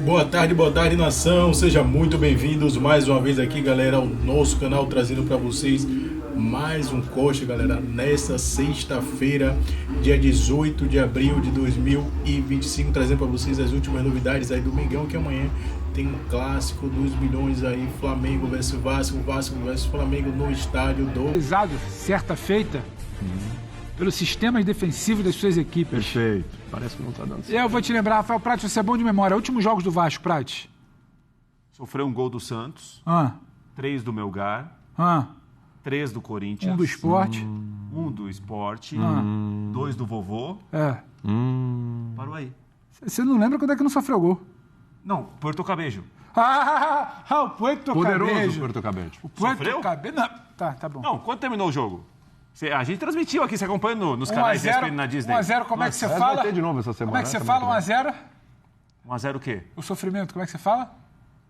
Boa tarde, nação. Sejam muito bem-vindos mais uma vez aqui, galera, ao nosso canal, trazendo para vocês mais um Coxa, galera, nesta sexta-feira, dia 18 de abril de 2025, trazendo para vocês as últimas novidades aí do Mengão, que amanhã tem um clássico dos milhões aí, Flamengo versus Vasco, Vasco versus Flamengo no estádio do... Certa feita pelos sistemas defensivos das suas equipes. Perfeito. Parece que não tá dando certo. Eu vou te lembrar, Rafael Prats, você é bom de memória. Últimos jogos do Vasco, Prats. Sofreu um gol do Santos, 3 do Melgar, 3 do Corinthians, 1 do Sport, 1 do Sport, 2 do Vovô. Parou aí. Você não lembra quando é que não sofreu gol? Não, Porto Cabejo. O Puerto Poderoso Cabejo. Porto Cabejo. O Puerto Sofreu? Cabejo. Não, tá bom. Não, quando terminou o jogo? A gente transmitiu aqui, você acompanha nos canais da ESPN na Disney. 1x0, como é que você Vai fala? ter de novo essa semana. Como é que você fala 1x0? 1x0 o quê? O sofrimento, como é que você fala?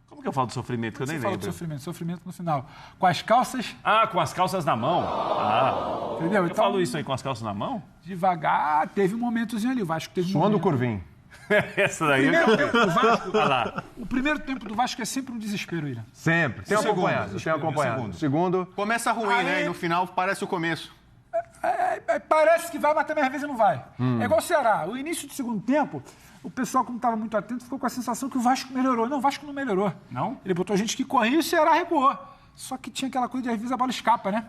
Como que eu falo do sofrimento, que eu nem Você fala do lembro? sofrimento no final. Com as calças, Com as calças na mão? entendeu? Eu falo isso aí com as calças na mão? Devagar, teve um momentozinho ali. O Vasco teve um Suando o momento. Corvinho. Essa daí Primeiro tempo do Vasco, Olha lá. o primeiro tempo do Vasco é sempre um desespero, William. Sempre. Tenho acompanhado. Tenho acompanhado. Segundo. Começa ruim, Aí- né? E no final parece o começo. Parece que vai, mas também às vezes não vai. É igual o Ceará. O início do segundo tempo, o pessoal, como estava muito atento, ficou com a sensação que o Vasco melhorou. Não, o Vasco não melhorou. Não? Ele botou gente que corria e o Ceará recuou. Só que tinha aquela coisa de às vezes a bola escapa, né?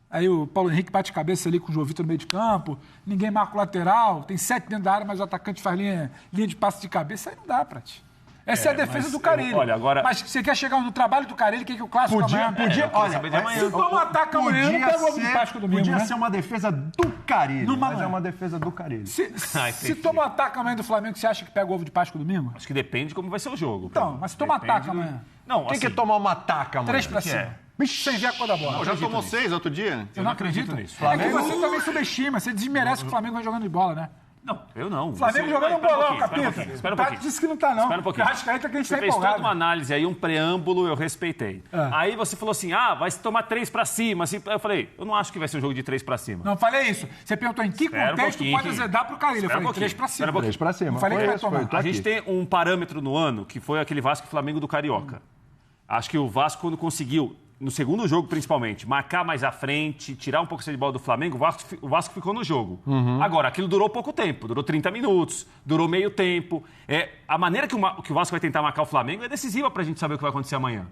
Aí o Paulo Henrique bate cabeça ali com o João Vitor no meio de campo, ninguém marca o lateral, tem 7 dentro da área, mas o atacante faz linha de passe de cabeça, aí não dá, Prati. Essa é a defesa do Carille. olha, agora- Mas você quer chegar no trabalho do Carille, que é o clássico amanhã? saber de amanhã. Se toma um ataque amanhã, não pega o ovo de Páscoa domingo, Podia né? ser uma defesa do Carille, Numa mas mão. é uma defesa do Carille. Se toma um ataque amanhã do Flamengo, você acha que pega o ovo de Páscoa domingo? Acho que depende de como vai ser o jogo. Então, mas se toma Depende ataque do- amanhã. Não, Quem assim, quer tomar uma taca, mano? 3 pra que cima. é? Sem ver a cor da bola. Já tomou 6 outro dia? Eu não acredito nisso. É que você também subestima, você desmerece que o Flamengo vai jogando de bola, né? Não, eu não. O Flamengo Você- jogando um Espera bolão, pouquinho, capeta. Espera um O Tato pouquinho. disse que não tá, não. Espera um pouquinho. Porque o Arrascaeta que a gente Você tá fez toda empolgado. uma análise aí, um preâmbulo, eu respeitei. Aí você falou assim, vai se tomar 3 pra cima. Assim, eu falei, eu não acho que vai ser um jogo de 3 pra cima. Não falei isso. Você perguntou em que Espera um contexto pouquinho. pode azedar pro Carille. Eu Espera um falei 3 pouquinho. pra cima. Espera um pouquinho. 3 pra cima. Não falei que vai Foi tomar. isso, tô A aqui. gente tem um parâmetro no ano, que foi aquele Vasco e Flamengo do Carioca. Acho que o Vasco, quando conseguiu, no segundo jogo principalmente, marcar mais à frente, tirar um pouco de bola do Flamengo, o Vasco ficou no jogo. Agora, aquilo durou pouco tempo, durou 30 minutos, durou meio tempo. A maneira que o Vasco vai tentar marcar o Flamengo é decisiva pra gente saber o que vai acontecer amanhã.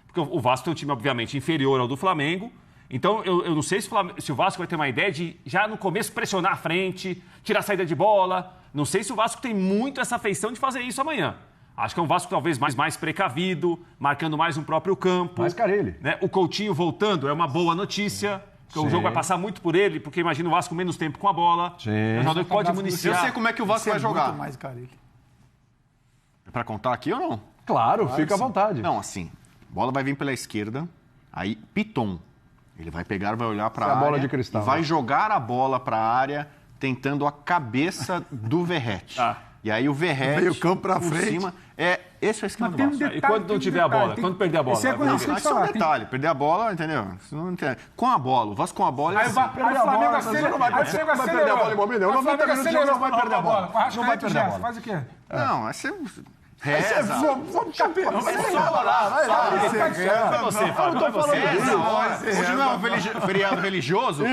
Porque o Vasco tem um time, obviamente, inferior ao do Flamengo. Então, eu não sei se o Vasco vai ter uma ideia de, já no começo, pressionar a frente, tirar a saída de bola. Não sei se o Vasco tem muito essa feição de fazer isso amanhã. Acho que é um Vasco talvez mais precavido, marcando mais no próprio campo. Mais Carille. Né? O Coutinho voltando é uma boa notícia, porque o jogo vai passar muito por ele, porque imagina o Vasco menos tempo com a bola. Sim. É um jogador que pode Eu municiar. sei como é que o Vasco vai jogar. mais Carille. É pra contar aqui ou não? Claro, fica à vontade. Não, assim. Bola vai vir pela esquerda. Aí, Piton. Ele vai pegar, vai olhar pra Essa é a área. bola de cristal, e vai né? jogar a bola pra área, tentando a cabeça do Verrete. E aí o Verrete... Meio campo pra por frente. Cima, esse é o esquema do Tem um Vasco. detalhe. E quando não tiver a bola? tem- Quando perder a bola? Esse é Vai quando isso que eu Mas te isso é um falar. detalhe. Perder a bola, entendeu? Isso não entende. Com a bola. O Vasco com a bola... Aí o Flamengo acelerou. não vai perder a bola em momento nenhum. Aí o 90 Flamengo minutos de jogo acelerou não vai pra perder a roubar bola. Com Arrascaeta Não vai e perder a Gerson, bola. faz o quê? Não, aí você... Reza. Vamos capeta. Vai você, Fábio, vai você. Reza, hoje não é um feriado religioso.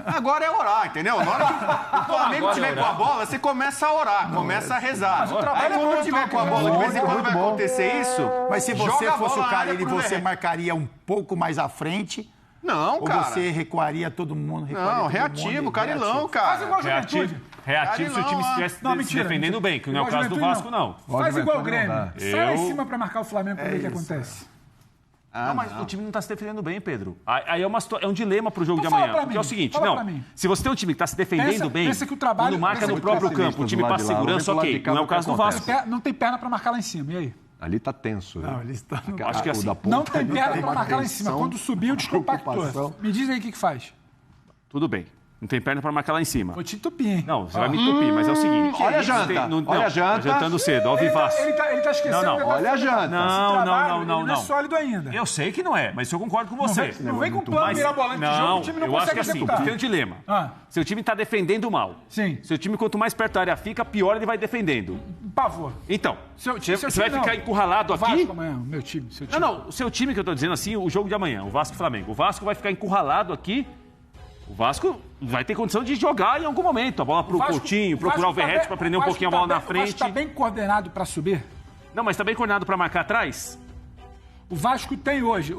Agora é orar, entendeu? Na hora que o Flamengo Agora é tiver com orar. a bola, você começa a orar, começa a rezar. trabalho Aí é quando bom, tiver com a né? bola, de vez em quando Muito vai bom. acontecer isso. Mas se joga você a fosse bola o na área Carille, pro você Verrete. marcaria um pouco mais à frente? Não, Ou cara. você recuaria todo mundo? recuaria Não, todo reativo, mundo, Carilão, Faz igual cara. a Juventude. Reativo se o time estivesse Não, se mentira, defendendo mentira. bem, que não é o Igual caso do Juventude, Vasco, não. Faz igual o Grêmio. não dá. Sai lá em cima pra marcar o Flamengo pra ver o que acontece. Não, mas o time não está se defendendo bem, Pedro. Aí é um dilema para o jogo Então de fala amanhã. pra Porque mim, é o seguinte, fala não, pra mim. se você tem um time que está se defendendo bem, pensa que o trabalho- quando marca pensa no que o próprio trabalho- campo, o time do lado passa de lá, segurança, vem pro lado ok. de cá, Não é o o que caso do acontece? Vasco. Não tem perna pra marcar lá em cima, e aí? Ali tá tenso. Não, eles estão... Acho que assim, Não tem perna pra uma marcar lá em cima. tensão, Quando subiu, descompactou. preocupação. Me diz aí o que faz. Tudo bem. Não tem perna pra marcar lá em cima. Vou te entupir. Não, você vai me entupir, mas é o seguinte... Olha a janta, olha a janta. Jantando cedo, ó o Vivaço. Ele tá esquecendo. Não, que olha a janta. Não é sólido ainda. Eu sei que não é, mas isso eu concordo com você. Não vem com plano mirabolante de jogo, o time não eu acho consegue que assim, executar. tem um dilema. Ah. Seu time tá defendendo mal. Sim. Seu time, quanto mais perto da área fica, pior ele vai defendendo. Pavor. Então, Seu você time vai ficar não. encurralado O aqui... Vasco amanhã, o meu time, seu time. Não, o seu time que eu tô dizendo assim, o jogo de amanhã, o Vasco e Flamengo. O Vasco vai ficar encurralado aqui. O Vasco vai ter condição de jogar em algum momento. A bola pro Coutinho, procurar o Verratti pra prender um pouquinho a bola na frente. O Vasco tá bem coordenado pra subir? Não, mas tá bem coordenado pra marcar atrás? O Vasco tem hoje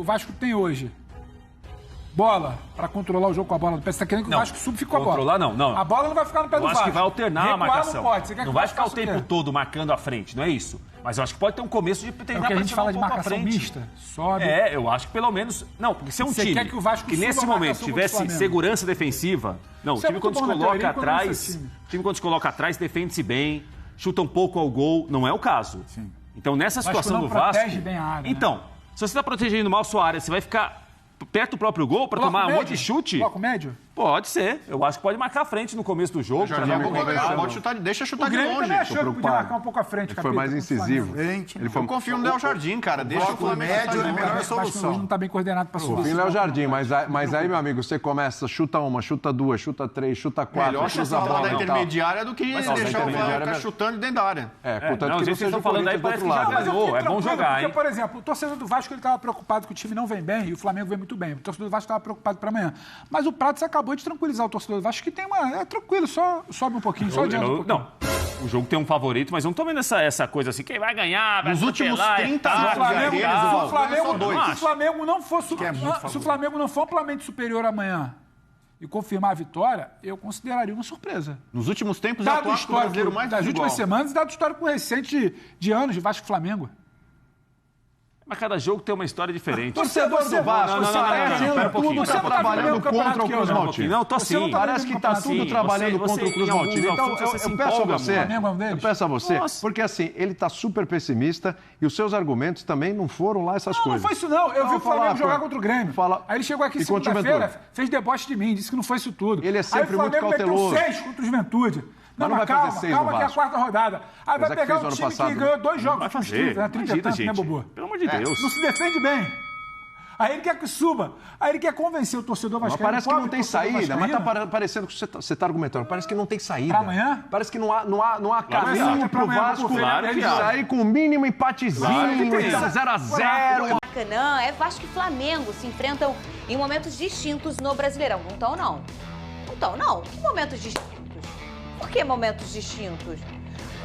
bola pra controlar o jogo com a bola. Você tá querendo que o Vasco suba e fique com a bola. Controlar não. A bola não vai ficar no pé do Eu Vasco. acho que vai alternar a marcação. Não pode. Você quer não que vai o Vasco ficar o faça tempo quê? todo marcando à frente, não é isso. Mas eu acho que pode ter um começo de É tentar o que a gente pressionar fala um de pouco à marcação frente. mista. Sobe. Eu acho que pelo menos... Não, porque se é um Você time quer que o Vasco suba nesse a momento marcação contra o tivesse Flamengo. segurança defensiva... Não, Isso o é time quando se muito bom na coloca teoria, quando não é atrás... seu time. O time quando se coloca atrás defende-se bem, chuta um pouco ao gol, não é o caso. Sim. Então nessa Vasco situação não do Vasco... protege bem a área, Então, se você está protegendo mal a sua área, você vai ficar perto do próprio gol para tomar um monte de chute? Bloco médio? Pode ser. Eu acho que pode marcar a frente no começo do jogo. Jardim é bom goleiro, pode chutar, deixa chutar O de Grêmio longe. também achou que podia preocupado. marcar um pouco à frente. Ele foi mais incisivo. Eu confio no Léo Jardim, cara. Deixa o Flamengo médio é a melhor O Vasco hoje solução. não tá bem coordenado pra subir. Fim Léo Jardim, mas aí, meu amigo, você começa, chuta uma, chuta duas, chuta três, chuta quatro, Melhor chuta chutar a lá bola da e tal. intermediária do que deixar o intermediária Flamengo chutando dentro da área. Contanto não, que o jeito não que vocês seja estão o falando aí Corinthians do parece outro que já lado. ganhou. fiquei É bom tranquilo, jogar, porque, hein? por exemplo, o torcedor do Vasco ele estava preocupado que o time não vem bem e o Flamengo vem muito bem. O torcedor do Vasco estava preocupado para amanhã. Mas o Prato acabou de tranquilizar o torcedor do Vasco, que tem uma... É tranquilo, só sobe um pouquinho, só adianta um pouquinho. Não, o jogo tem um favorito, mas eu não tô vendo essa coisa assim, quem vai ganhar, vai Nos últimos atropelar e 30 tal, anos, Se o Flamengo, Flamengo, se o só Flamengo, dois. se o Flamengo não for, muito se o Flamengo não for amplamente superior amanhã e confirmar a vitória, eu consideraria uma surpresa. Nos últimos tempos, é o Dado o atual histórico brasileiro mais das desigual. últimas semanas e dado o histórico recente de anos de Vasco e Flamengo. Mas cada jogo tem uma história diferente. Torcedor do Vasco, pera um pouquinho. Você não tá trabalhando vivendo o campeonato contra o que Cruz eu não. Maltino. Não, tô Você não sim. tá Parece que tá tudo trabalhando contra o Cruz Maltino. Então, eu peço a você, Flamengo é um deles? eu peço a você, Nossa. porque assim, ele tá super pessimista e os seus argumentos também não foram lá essas Não, coisas. não foi isso não. Eu vi o Flamengo jogar contra o Grêmio. Fala. Aí ele chegou aqui E contra o segunda-feira, Juventude. fez deboche de mim, disse que não foi isso tudo. Ele é sempre aí o muito Flamengo cauteloso. meteu 6 contra o Juventude. Mas não vai calma, fazer 6 calma no que é a Vasco. quarta rodada. Aí vai Apesar que pegar fez um ano time passado, que ganhou 2 jogos Vai fazer. consecutivos, né? 30 e Imagina, tanto, né, gente. Bobo? Pelo amor de Deus. Não se defende bem. Aí ele quer que suba. Aí ele quer convencer o torcedor Mas vascaíno. parece que não pobre tem torcedor saída, mas tá vascaíno. parecendo que você tá argumentando. Parece que não tem saída. Pra amanhã? Parece que não há caminho pra pro amanhã, Vasco claro que ele há. sair com o mínimo empatezinho, Claro que tem. 0x0. Maracanã, Vasco e Flamengo se enfrentam em momentos distintos no Brasileirão. Não estão, não. Não estão, não. Que momentos distintos? Por que momentos distintos?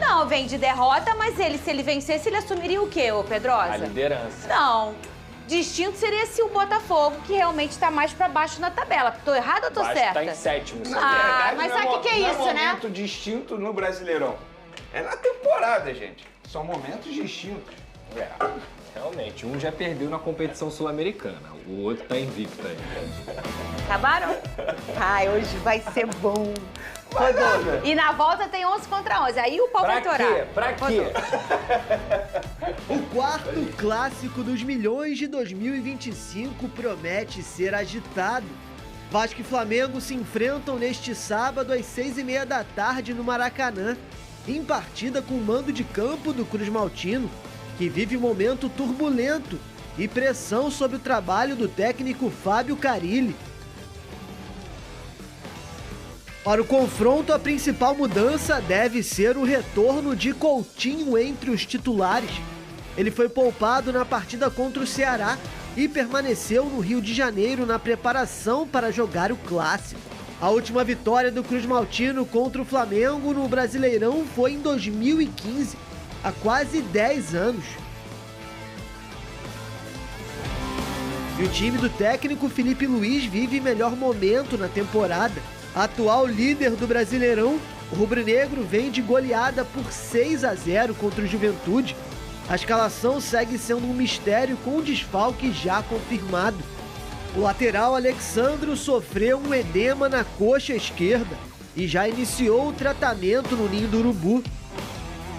Não, vem de derrota, mas se ele vencesse, ele assumiria o quê, ô Pedrosa? A liderança. Não. Distinto seria se o Botafogo, que realmente está mais pra baixo na tabela. Tô errada ou tô Vasco certa? tá em sétimo. Isso Ah, é verdade, mas não sabe o que é isso, não é né? momento distinto no Brasileirão. É na temporada, gente. São momentos distintos. É, realmente. Um já perdeu na competição sul-americana. O outro tá invicto aí. Acabaram? Ai, hoje vai ser bom. Rodou. E na volta tem 11 contra 11. Aí o pau vai Pra torar. quê? Pra quê? O quarto clássico dos milhões de 2025 promete ser agitado. Vasco e Flamengo se enfrentam neste sábado às 6h30 da tarde no Maracanã, em partida com o mando de campo do Cruz Maltino, que vive um momento turbulento e pressão sobre o trabalho do técnico Fábio Carille. Para o confronto, a principal mudança deve ser o retorno de Coutinho entre os titulares. Ele foi poupado na partida contra o Ceará e permaneceu no Rio de Janeiro na preparação para jogar o Clássico. A última vitória do Cruz Maltino contra o Flamengo no Brasileirão foi em 2015, há quase 10 anos. E o time do técnico Felipe Luiz vive melhor momento na temporada. Atual líder do Brasileirão, o rubro-negro vem de goleada por 6-0 contra o Juventude. A escalação segue sendo um mistério com um desfalque já confirmado. O lateral Alexandro sofreu um edema na coxa esquerda e já iniciou o tratamento no Ninho do Urubu.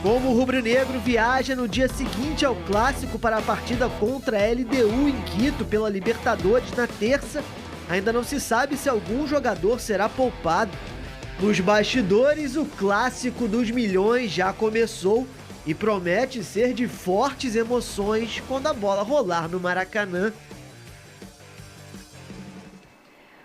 Como o rubro-negro viaja no dia seguinte ao Clássico para a partida contra a LDU em Quito pela Libertadores na terça, ainda não se sabe se algum jogador será poupado. Nos bastidores, o clássico dos milhões já começou e promete ser de fortes emoções quando a bola rolar no Maracanã.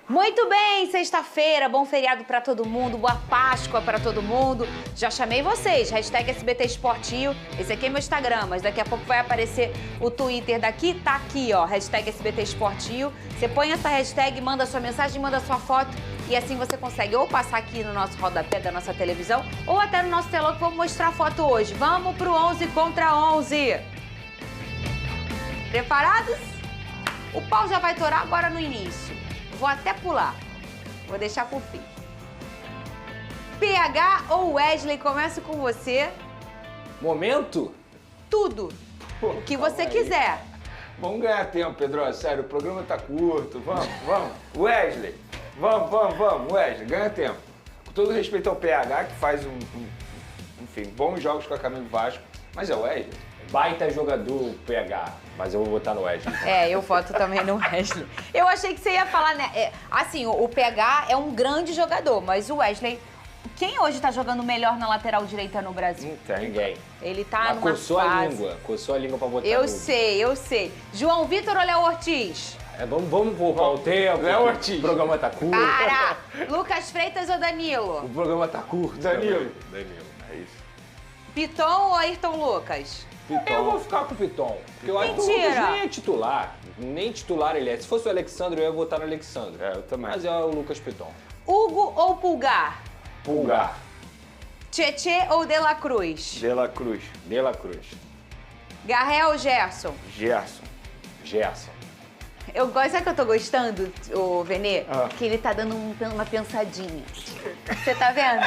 Muito bem, sexta-feira, bom feriado pra todo mundo, boa Páscoa pra todo mundo. Já chamei vocês, hashtag SBT Esportinho, esse aqui é meu Instagram, mas daqui a pouco vai aparecer o Twitter daqui, tá aqui, ó, hashtag SBT Esportinho. Você põe essa hashtag, manda sua mensagem, manda sua foto e assim você consegue ou passar aqui no nosso rodapé da nossa televisão ou até no nosso telão que vamos mostrar a foto hoje. Vamos pro 11 contra 11. Preparados? O pau já vai torar agora no início. Vou até pular. Vou deixar por fim. PH ou Wesley, começo com você. Momento? Tudo. O que você quiser. Vamos ganhar tempo, Pedro. Sério, o programa tá curto. Vamos. Wesley. Vamos, Wesley. Ganha tempo. Com todo respeito ao PH, que faz enfim, bons jogos com a camisa do Vasco. Mas é o Wesley. Baita jogador, PH, mas eu vou votar no Wesley. Eu voto também no Wesley. Eu achei que você ia falar, né? Assim, o PH é um grande jogador, mas o Wesley... Quem hoje tá jogando melhor na lateral direita no Brasil? Não tem ninguém. Ele tá mas numa coçou fase... coçou a língua pra votar Eu sei. João Vitor ou Léo Ortiz? Vamos poupar o tempo. Léo Ortiz. O programa tá curto. Para! Lucas Freitas ou Danilo? O programa tá curto. Danilo, é isso. Piton ou Ayrton Lucas? Piton. Eu vou ficar com o Piton. Porque o Ayrton Mentira. Lucas nem é titular. Nem titular ele é. Se fosse o Alexandre, eu ia votar no Alexandre. Eu também. Mas é o Lucas Piton. Hugo ou Pulgar? Pulgar. Tietê ou De La Cruz? De La Cruz. De La Cruz. Garré ou Gerson? Gerson. Eu gosto, sabe que eu tô gostando, o Venê? Ah. Que ele tá dando uma pensadinha. Você tá vendo?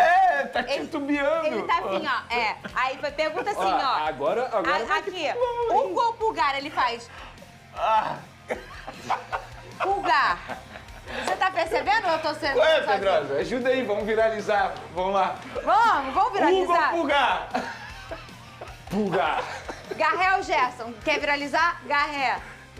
Tá titubeando. Ele tá assim, ó. Aí pergunta assim, ó. Agora Aqui, Hugo ou Pulgar? Ele faz. Pulgar. Você tá percebendo ou eu tô sendo... Qual é, Pedrosa? Ajuda aí, vamos viralizar. Vamos lá. Vamos viralizar? Hugo Pulgar. Pulgar. Garré ou Gerson? Quer viralizar? Garré.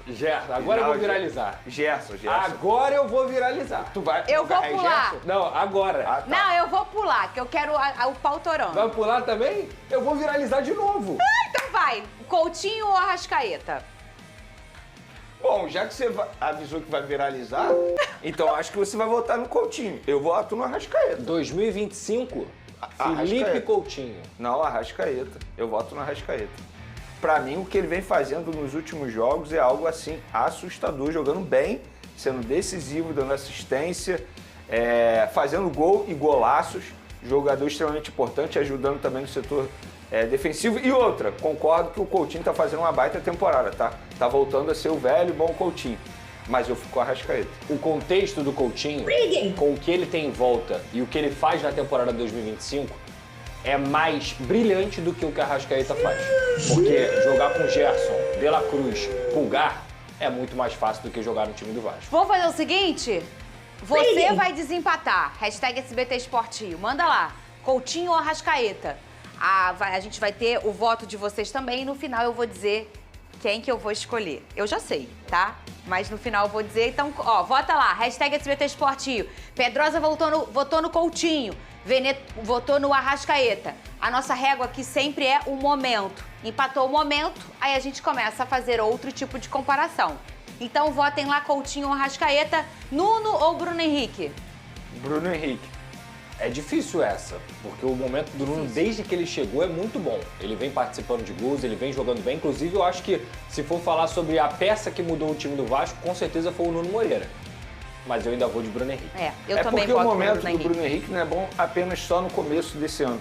Gerson. Agora eu vou viralizar. Gerson. Agora eu vou viralizar. Tu vai... Eu vou Garré pular. Gerson? Não, agora. Ah, tá. Não, eu vou pular, que eu quero o pau torando. Vai pular também? Eu vou viralizar de novo. Então vai. Coutinho ou Arrascaeta? Bom, já que você avisou que vai viralizar, então acho que você vai votar no Coutinho. Eu voto no Arrascaeta. 2025, Felipe Arrascaeta. Coutinho. Não, Arrascaeta. Eu voto no Arrascaeta. Pra mim, o que ele vem fazendo nos últimos jogos é algo assim assustador, jogando bem, sendo decisivo, dando assistência, fazendo gol e golaços. Jogador extremamente importante, ajudando também no setor defensivo. E outra, concordo que o Coutinho tá fazendo uma baita temporada, tá? Tá voltando a ser o velho e bom Coutinho. Mas eu fico com a Arrascaeta. O contexto do Coutinho, com o que ele tem em volta e o que ele faz na temporada 2025, é mais brilhante do que o que a Arrascaeta faz. Porque jogar com Gerson, De La Cruz, Pulgar, é muito mais fácil do que jogar no time do Vasco. Vamos fazer o seguinte? Você vai desempatar. Hashtag SBT Esportinho. Manda lá. Coutinho ou Arrascaeta? A gente vai ter o voto de vocês também e no final eu vou dizer quem que eu vou escolher. Eu já sei, tá? Mas no final eu vou dizer, então, ó, vota lá. Hashtag SBT Esportinho. Pedrosa votou no Coutinho. Venê votou no Arrascaeta. A nossa régua aqui sempre é o momento. Empatou o momento, aí a gente começa a fazer outro tipo de comparação. Então votem lá Coutinho ou Arrascaeta, Nuno ou Bruno Henrique? Bruno Henrique. É difícil essa, porque o momento do Nuno, desde que ele chegou, é muito bom. Ele vem participando de gols, ele vem jogando bem. Inclusive, eu acho que, se for falar sobre a peça que mudou o time do Vasco, com certeza foi o Nuno Moreira. Mas eu ainda vou de Bruno Henrique. Eu também porque voto o momento no Bruno do Bruno Henrique não é bom apenas só no começo desse ano.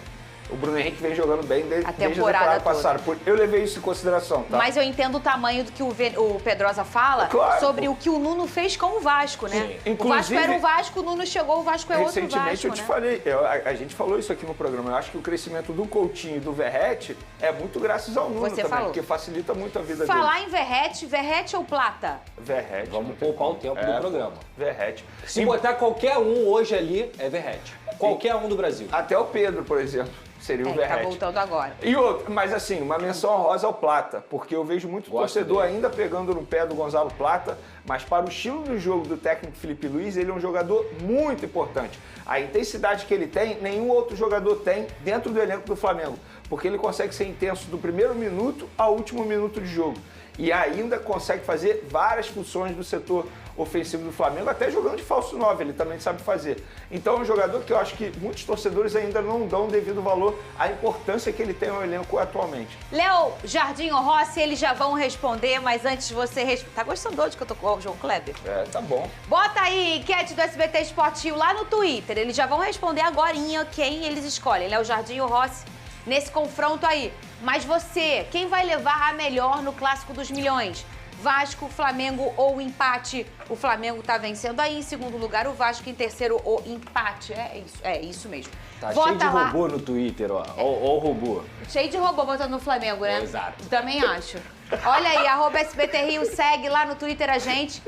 O Bruno Henrique vem jogando bem desde a temporada passada. Eu levei isso em consideração, tá? Mas eu entendo o tamanho do que o Pedrosa fala sobre o que o Nuno fez com o Vasco, né? Sim. O Vasco era o Vasco, o Nuno chegou, o Vasco é outro Vasco, recentemente eu te né? falei, a gente falou isso aqui no programa, eu acho que o crescimento do Coutinho e do Verratti é muito graças ao Nuno Você também, falou. porque facilita muito a vida Falar em Verratti ou Plata? Verratti. Vamos poupar o tempo do programa. Verratti. Se botar qualquer um hoje ali, é Verratti. Qualquer um do Brasil. Até o Pedro, por exemplo. seria o que tá Verratti. voltando agora. E outro, mas assim, uma menção honrosa ao Plata, porque eu vejo muito torcedor ainda pegando no pé do Gonzalo Plata, mas para o estilo do jogo do técnico Felipe Luiz, ele é um jogador muito importante. A intensidade que ele tem, nenhum outro jogador tem dentro do elenco do Flamengo, porque ele consegue ser intenso do primeiro minuto ao último minuto de jogo. E ainda consegue fazer várias funções do setor ofensivo do Flamengo, até jogando de falso 9, ele também sabe fazer. Então é um jogador que eu acho que muitos torcedores ainda não dão devido valor à importância que ele tem no elenco atualmente. Léo, Jardim ou Rossi, eles já vão responder, mas antes de você responder... Tá gostando hoje que eu tô com o João Kleber? Tá bom. Bota aí enquete do SBT Esportivo lá no Twitter. Eles já vão responder agorinha quem eles escolhem, Léo Jardim ou Rossi, nesse confronto aí. Mas você, quem vai levar a melhor no Clássico dos Milhões? Vasco, Flamengo ou empate? O Flamengo tá vencendo aí, em segundo lugar o Vasco, em terceiro o empate. É isso mesmo. Tá Vota cheio de lá. robô no Twitter, ó. Ó o robô. Cheio de robô botando no Flamengo, né? Exato. Também acho. Olha aí, @SBT Rio, segue lá no Twitter a gente.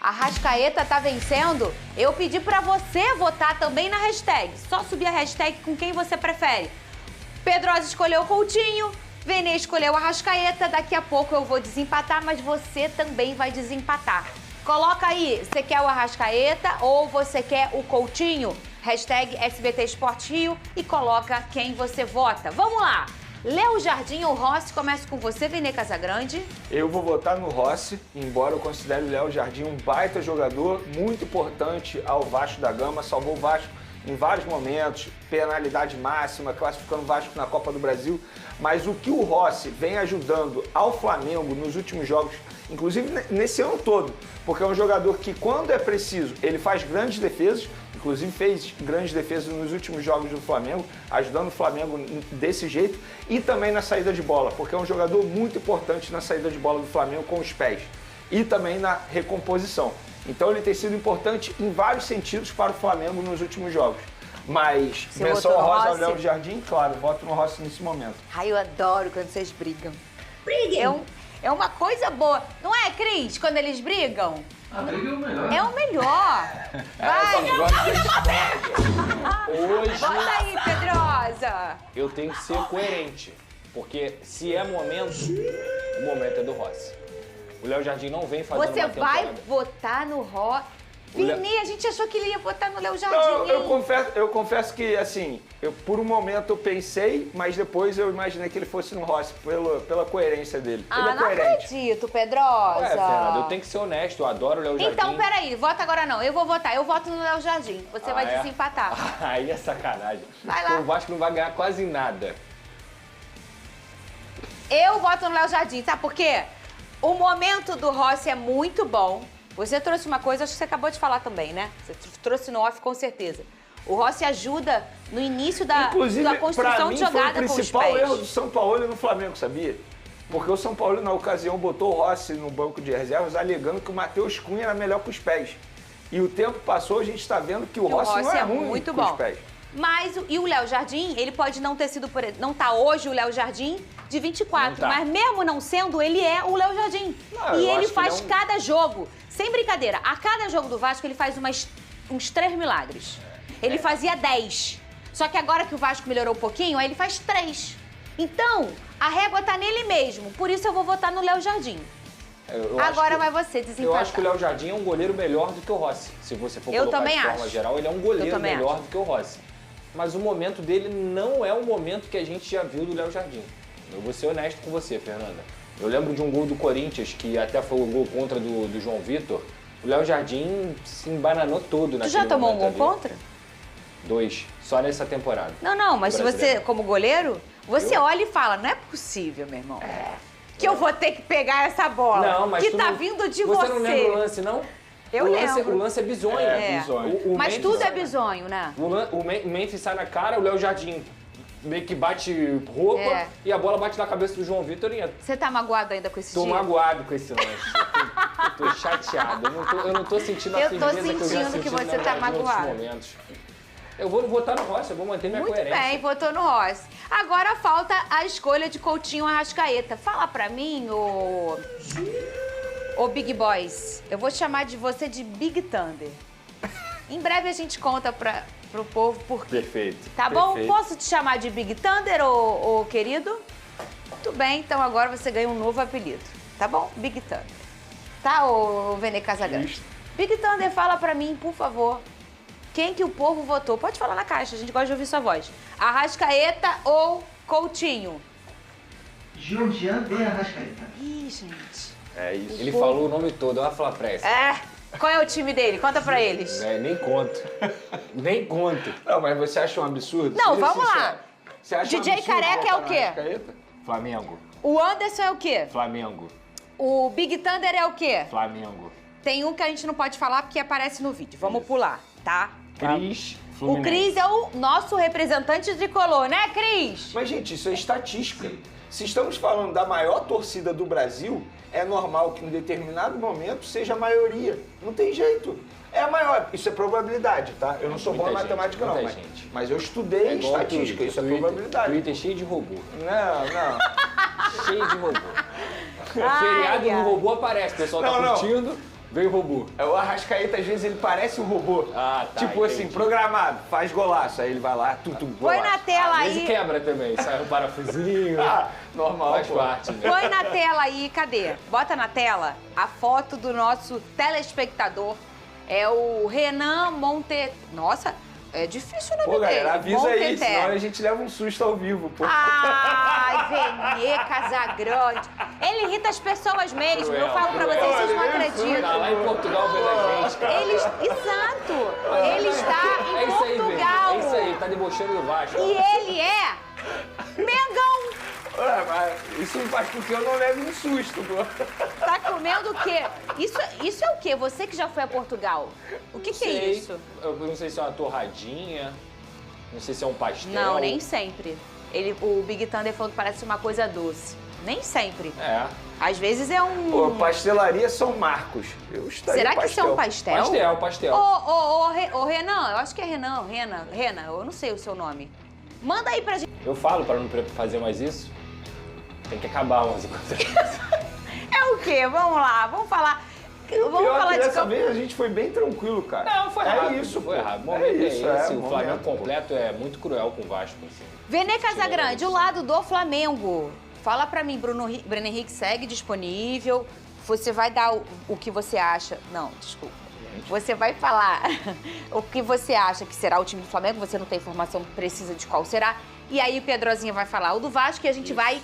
A Arrascaeta tá vencendo. Eu pedi pra você votar também na hashtag. Só subir a hashtag com quem você prefere. Pedrosa escolheu o Coutinho, Vene escolheu a Arrascaeta. Daqui a pouco eu vou desempatar, mas você também vai desempatar. Coloca aí, você quer o Arrascaeta ou você quer o Coutinho? Hashtag SBT Esporte Rio e coloca quem você vota. Vamos lá! Léo Jardim ou Rossi? Começo com você, Vene Casagrande. Eu vou votar no Rossi, embora eu considere o Léo Jardim um baita jogador, muito importante ao Vasco da Gama, salvou o Vasco em vários momentos, penalidade máxima, classificando o Vasco na Copa do Brasil, mas o que o Rossi vem ajudando ao Flamengo nos últimos jogos, inclusive nesse ano todo, porque é um jogador que quando é preciso, ele faz grandes defesas, inclusive fez grandes defesas nos últimos jogos do Flamengo, ajudando o Flamengo desse jeito, e também na saída de bola, porque é um jogador muito importante na saída de bola do Flamengo com os pés, e também na recomposição. Então ele tem sido importante em vários sentidos para o Flamengo nos últimos jogos. Mas Você menção votou no honrosa ao Rossi? Léo Jardim, claro, voto no Rossi nesse momento. Ai, eu adoro quando vocês brigam. Briguem! É uma coisa boa. Não é, Cris? Quando eles brigam? A briga é o melhor. É o melhor. Hoje Bota aí, Pedrosa. eu tenho que ser coerente. Porque se é momento, o momento é do Rossi. O Léo Jardim não vem fazendo Você uma temporada. vai votar no Rossi. Vini, a gente achou que ele ia votar no Léo Jardim. Não, hein? eu confesso que, assim, por um momento eu pensei, mas depois eu imaginei que ele fosse no Rossi, pela coerência dele. Ele é Não coerente. acredito, Pedrosa. Fernanda, eu tenho que ser honesto, eu adoro o Léo Jardim. Então, peraí, vota agora não. Eu vou votar. Eu voto no Léo Jardim. Você vai é? desempatar. Aí é sacanagem. Vai lá. Porque o Vasco não vai ganhar quase nada. Eu voto no Léo Jardim, sabe por quê? O momento do Rossi é muito bom. Você trouxe uma coisa, acho que você acabou de falar também, né? Você trouxe no off com certeza. O Rossi ajuda no início da construção de jogada com os pés. Foi o principal erro do São Paulo no Flamengo, sabia? Porque o São Paulo, na ocasião, botou o Rossi no banco de reservas, alegando que o Matheus Cunha era melhor com os pés. E o tempo passou, a gente está vendo que o Rossi não é ruim muito com bom. os pés. Mas e o Léo Jardim, ele pode não ter sido, não tá hoje o Léo Jardim de 24, Não tá. mas mesmo não sendo, ele é o Léo Jardim. Não, E eu ele acho que faz ele é um- cada jogo, sem brincadeira, a cada jogo do Vasco ele faz uns 3 milagres. Ele fazia 10. Só que agora que o Vasco melhorou um pouquinho, aí ele faz 3. Então, a régua tá nele mesmo. Por isso eu vou votar no Léo Jardim. Eu acho Agora que- vai você desempatar. Eu acho que o Léo Jardim é um goleiro melhor do que o Rossi. Se você for Eu colocar também de forma acho. geral, ele é um Eu goleiro também melhor acho. do que o Rossi. Mas o momento dele não é o momento que a gente já viu do Léo Jardim. Eu vou ser honesto com você, Fernanda. Eu lembro de um gol do Corinthians, que até foi o gol contra do João Vitor. O Léo Jardim se embananou todo Tu naquele já tomou um momento gol ali. contra? 2, só nessa temporada. Não, mas se você, Brasileiro. como goleiro, você olha e fala, não é possível, meu irmão. Que eu vou ter que pegar essa bola. Não, mas que tu tá não- vindo de você. Você não lembra o lance, não? Eu O lembro. lance é bizonho. É. O Mas Memphis- tudo é bizonho, né? O Memphis sai na cara, o Léo Jardim meio que bate roupa É. e a bola bate na cabeça do João Vitor e entra. Você tá magoado ainda com esse Tô dia? magoado com esse lance. Eu tô chateado. Eu não tô sentindo a Eu tô firmeza que eu já sentindo senti que no você Léo tá Jardim em outros magoado. momentos. Eu vou votar no Rossi, eu vou manter minha Muito coerência. bem, votou no Rossi. Agora falta a escolha de Coutinho Arrascaeta. Fala pra mim, ô Big Boys. Eu vou chamar de você de Big Thunder. Em breve a gente conta pra pro povo, por quê? Perfeito. Tá bom? Perfeito. Posso te chamar de Big Thunder, ô querido? Muito bem, então agora você ganha um novo apelido. Tá bom? Big Thunder. Tá, ô Vene Casagrande? Big Thunder, fala pra mim, por favor, quem que o povo votou? Pode falar na caixa, a gente gosta de ouvir sua voz. Arrascaeta ou Coutinho? Georgian de Arrascaeta. Ih, gente. É isso. Ele falou o nome todo, olha a falar pressa. Qual é o time dele? Conta pra eles. Nem conto. Nem conto. Não, mas você acha um absurdo? Não, Seja vamos sincero. lá. Você acha DJ um absurdo Careca é o votar no quê? Arrascaeta? Flamengo. O Anderson é o quê? Flamengo. O Big Thunder é o quê? Flamengo. Tem um que a gente não pode falar porque aparece no vídeo. Vamos pular, tá? Cris. O Fluminense. Cris é o nosso representante tricolor, né, Cris? Mas, gente, isso é estatística. Se estamos falando da maior torcida do Brasil, é normal que em determinado momento seja a maioria. Não tem jeito. É a maior. Isso é probabilidade, tá? Eu não sou bom em Muita gente, matemática, não. muita Mas, gente. mas eu estudei igual o estatística. Twitter. Isso é Twitter- probabilidade. Twitter cheio de robô. Não. Cheio de robô. Ai, Feriado ai. no robô aparece. O pessoal tá Não, não. curtindo, veio o robô. É, o Arrascaeta, às vezes, ele parece um robô. Ah, tá, Tipo assim, entendi. programado. Faz golaço. Aí ele vai lá, Põe na tela Às vezes aí. quebra também, sai um parafusinho. Ah, normal, Faz pô. parte, né? Põe na tela aí, cadê? Bota na tela a foto do nosso telespectador. É o Renan Monte... Nossa, é difícil o nome Pô, dele. galera, avisa aí, Monteter. senão a gente leva um susto ao vivo, pô. Ai, Vene Casagrande. Ele irrita as pessoas mesmo. Eu falo pra vocês, vocês não Tá lá acreditam. em Portugal vendo a gente. Exato. Ele está É em isso aí, velho. Portugal. É isso aí, tá debochando do Vasco. E ele é Mengão. Ué, mas isso faz com que eu não leve um susto, pô. Tá comendo o quê? Isso é o quê? Você que já foi a Portugal. O que é isso? Eu não sei se é uma torradinha, não sei se é um pastel. Não, nem sempre. O Big Thunder falou que parece uma coisa doce. Nem sempre. É. Às vezes é um... Pô, pastelaria São Marcos. Eu estaria Será que isso é um pastel? Pastel. Ô, Renan, eu acho que é Renan, eu não sei o seu nome. Manda aí pra gente. Eu falo pra não fazer mais isso. Tem que acabar umas encontros. É o quê? Vamos lá, vamos falar. Vamos Pior falar que de dessa campo. vez a gente foi bem tranquilo, cara. Não, foi rápido. É isso, foi pô. rápido. O momento é esse. O momento, Flamengo pô. completo é muito cruel com o Vasco. Assim. Vene Casagrande, o lado do Flamengo. Fala pra mim, Bruno Henrique segue disponível. Você vai dar o que você acha. Não, desculpa. Você vai falar o que você acha que será o time do Flamengo. Você não tem informação precisa de qual será. E aí o Pedrozinho vai falar o do Vasco e a gente vai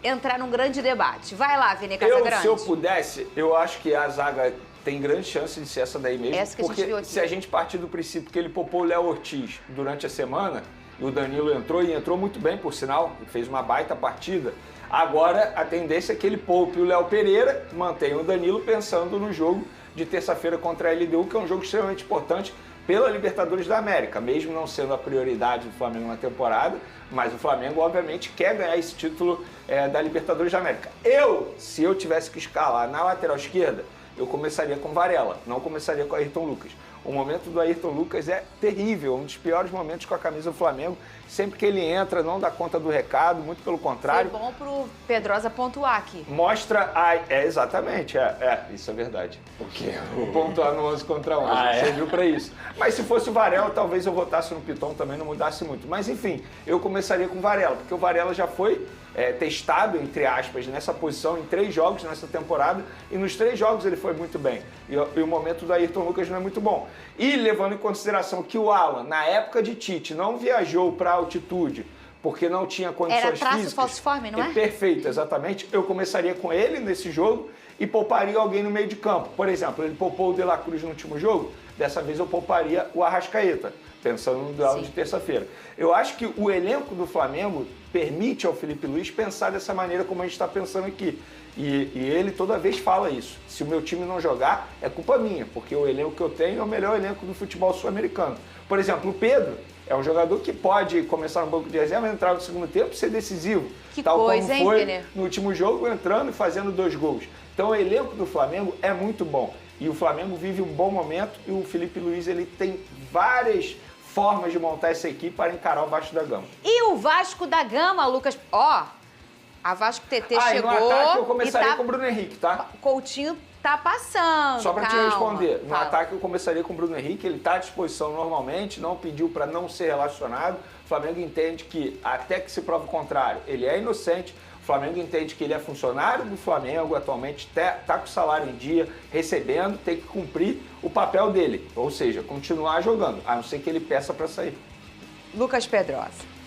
entrar num grande debate. Vai lá, Vene Casagrande. Se eu pudesse, eu acho que a zaga tem grande chance de ser essa daí mesmo. Essa que a gente porque viu aqui. se a gente partir do princípio que ele poupou o Léo Ortiz durante a semana, e o Danilo entrou, e entrou muito bem, por sinal, fez uma baita partida, agora a tendência é que ele poupe o Léo Pereira, mantenha o Danilo pensando no jogo de terça-feira contra a LDU, que é um jogo extremamente importante pela Libertadores da América, mesmo não sendo a prioridade do Flamengo na temporada, mas o Flamengo, obviamente, quer ganhar esse título da Libertadores da América. Se eu tivesse que escalar na lateral esquerda, eu começaria com Varela, não começaria com Ayrton Lucas. O momento do Ayrton Lucas é terrível, um dos piores momentos com a camisa do Flamengo. Sempre que ele entra, não dá conta do recado, muito pelo contrário. Foi bom pro Pedrosa pontuar aqui. Mostra exatamente, isso é verdade. O quê? Pontuar no 11 contra 11, serviu pra isso. Mas se fosse o Varela, talvez eu votasse no Piton também, não mudasse muito. Mas enfim, eu começaria com o Varela, porque o Varela já foi testado, entre aspas, nessa posição em 3 jogos nessa temporada, e nos 3 jogos ele foi muito bem. E o momento do Ayrton Lucas não é muito bom. E levando em consideração que o Alan, na época de Tite, não viajou para altitude, porque não tinha condições Era traço físicas. falciforme, não é? Perfeito, exatamente. Eu começaria com ele nesse jogo e pouparia alguém no meio de campo. Por exemplo, ele poupou o De La Cruz no último jogo, dessa vez eu pouparia o Arrascaeta, pensando no duelo de terça-feira. Eu acho que o elenco do Flamengo permite ao Felipe Luiz pensar dessa maneira como a gente está pensando aqui. E ele toda vez fala isso. Se o meu time não jogar, é culpa minha, porque o elenco que eu tenho é o melhor elenco do futebol sul-americano. Por exemplo, o Pedro é um jogador que pode começar no banco de reserva, entrar no segundo tempo e ser decisivo. Que tal coisa, como hein, foi Vene? no último jogo, entrando e fazendo 2 gols. Então o elenco do Flamengo é muito bom. E o Flamengo vive um bom momento e o Felipe Luiz ele tem várias formas de montar essa equipe para encarar o Vasco da Gama. E o Vasco da Gama, Lucas... A Vasco TT No chegou ataque eu começaria e tá... com o Bruno Henrique, tá? Coutinho tá passando. Só para te calma. responder, no Fala. ataque eu começaria com o Bruno Henrique, ele está à disposição normalmente, não pediu para não ser relacionado. O Flamengo entende que, até que se prove o contrário, ele é inocente. O Flamengo entende que ele é funcionário do Flamengo, atualmente está com o salário em dia, recebendo, tem que cumprir o papel dele. Ou seja, continuar jogando, a não ser que ele peça para sair. Lucas Pedrosa.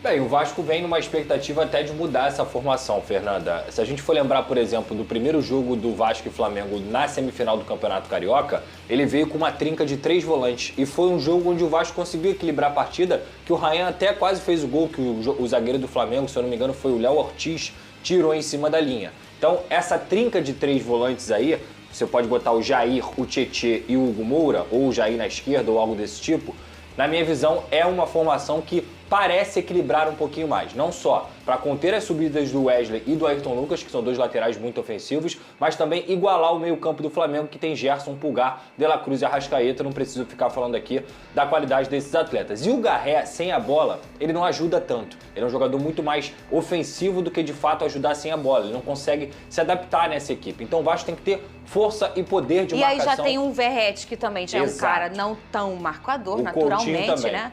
Bem, o Vasco vem numa expectativa até de mudar essa formação, Fernanda. Se a gente for lembrar, por exemplo, do primeiro jogo do Vasco e Flamengo na semifinal do Campeonato Carioca, ele veio com uma trinca de 3 volantes. E foi um jogo onde o Vasco conseguiu equilibrar a partida, que o Ryan até quase fez o gol, que o zagueiro do Flamengo, se eu não me engano, foi o Léo Ortiz, tirou em cima da linha. Então, essa trinca de 3 volantes aí, você pode botar o Jair, o Tietê e o Hugo Moura, ou o Jair na esquerda, ou algo desse tipo, na minha visão, é uma formação que parece equilibrar um pouquinho mais. Não só para conter as subidas do Wesley e do Ayrton Lucas, que são 2 laterais muito ofensivos, mas também igualar o meio-campo do Flamengo, que tem Gerson, Pulgar, De La Cruz e Arrascaeta. Não preciso ficar falando aqui da qualidade desses atletas. E o Garré, sem a bola, ele não ajuda tanto. Ele é um jogador muito mais ofensivo do que, de fato, ajudar sem a bola. Ele não consegue se adaptar nessa equipe. Então o Vasco tem que ter força e poder de marcação. E aí já tem um Verratti, que também já é um cara não tão marcador, o naturalmente, né?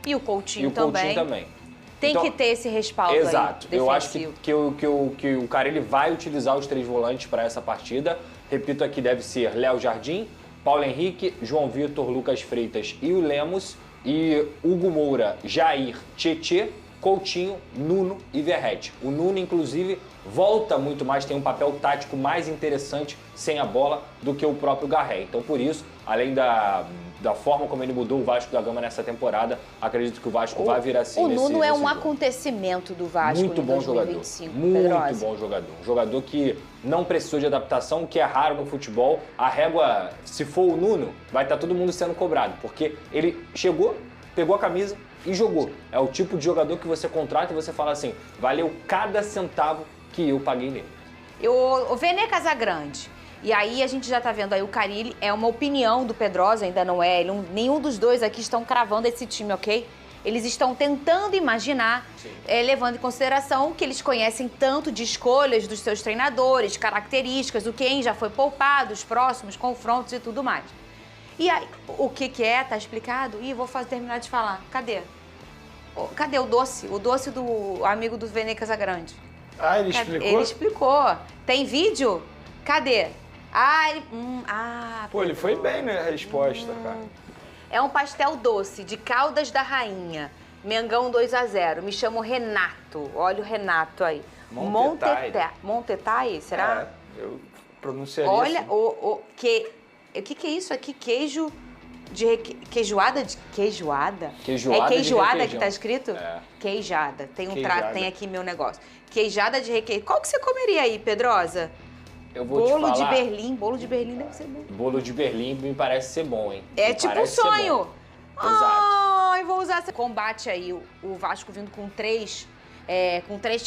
E o Coutinho também. Tem então, que ter esse respaldo exato. aí, eu acho que o cara ele vai utilizar os 3 volantes para essa partida. Repito aqui, deve ser Léo Jardim, Paulo Henrique, João Vitor, Lucas Freitas e o Lemos. E Hugo Moura, Jair, Tietê, Coutinho, Nuno e Verratti. O Nuno, inclusive, volta muito mais, tem um papel tático mais interessante sem a bola do que o próprio Garré. Então, por isso, além da forma como ele mudou o Vasco da Gama nessa temporada, acredito que o Vasco vai vir assim. O Nuno é um acontecimento do Vasco muito em bom 2025. Jogador. Muito bom jogador. Um jogador que não precisou de adaptação, que é raro no futebol. A régua, se for o Nuno, vai estar todo mundo sendo cobrado, porque ele chegou, pegou a camisa e jogou. É o tipo de jogador que você contrata e você fala assim, valeu cada centavo que eu paguei nele. O Vene Casagrande. E aí a gente já tá vendo aí o Carille, é uma opinião do Pedrosa, ainda não é. Nenhum dos dois aqui estão cravando esse time, ok? Eles estão tentando imaginar, levando em consideração que eles conhecem tanto de escolhas dos seus treinadores, características, o quem já foi poupado, os próximos confrontos e tudo mais. E aí, o que é? Tá explicado? Ih, vou terminar de falar. Cadê? Cadê o doce? O doce do amigo do Vene Casagrande. Ah, ele explicou? Ele explicou. Tem vídeo? Cadê? Pô, ele foi bem na resposta, cara. É um pastel doce de Caldas da Rainha. Mengão 2-0. Me chamo Renato. Olha o Renato aí. Montetai, será? É, eu pronunciaria Olha, assim. o que é isso aqui? Queijo de queijoada de queijoada? Queijoada é queijoada de que tá escrito? É. Queijada. Tem Queijada. tem aqui meu negócio. Queijada de requeijão. Qual que você comeria aí, Pedrosa? Eu vou Bolo te falar, de Berlim. Bolo de Berlim deve ser bom. Bolo de Berlim me parece ser bom, hein? É Me tipo um parece ser sonho. bom. Exato. Ai, vou usar esse combate aí. O Vasco vindo com três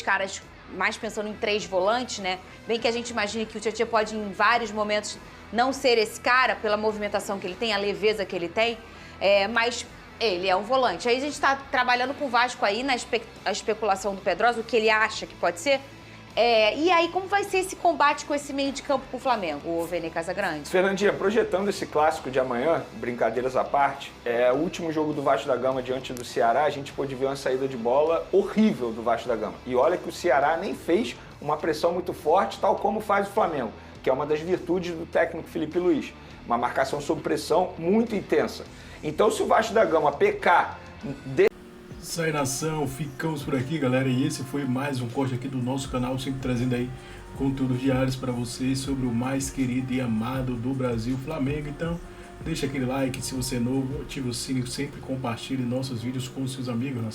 caras, mais pensando em 3 volantes, né? Bem que a gente imagine que o Tietê pode, em vários momentos, não ser esse cara, pela movimentação que ele tem, a leveza que ele tem, mas ele é um volante. Aí a gente está trabalhando com o Vasco aí na especulação do Pedrosa, o que ele acha que pode ser. E aí, como vai ser esse combate com esse meio de campo com o Flamengo, o Vene Casagrande? Fernandinha, projetando esse clássico de amanhã, brincadeiras à parte, o último jogo do Vasco da Gama diante do Ceará, a gente pôde ver uma saída de bola horrível do Vasco da Gama. E olha que o Ceará nem fez uma pressão muito forte, tal como faz o Flamengo, que é uma das virtudes do técnico Filipe Luiz. Uma marcação sob pressão muito intensa. Então, se o Vasco da Gama pecar... Sai nação, ficamos por aqui, galera, e esse foi mais um corte aqui do nosso canal, sempre trazendo aí conteúdos diários para vocês sobre o mais querido e amado do Brasil, Flamengo. Então deixa aquele like, se você é novo, ative o sininho, sempre compartilhe nossos vídeos com seus amigos.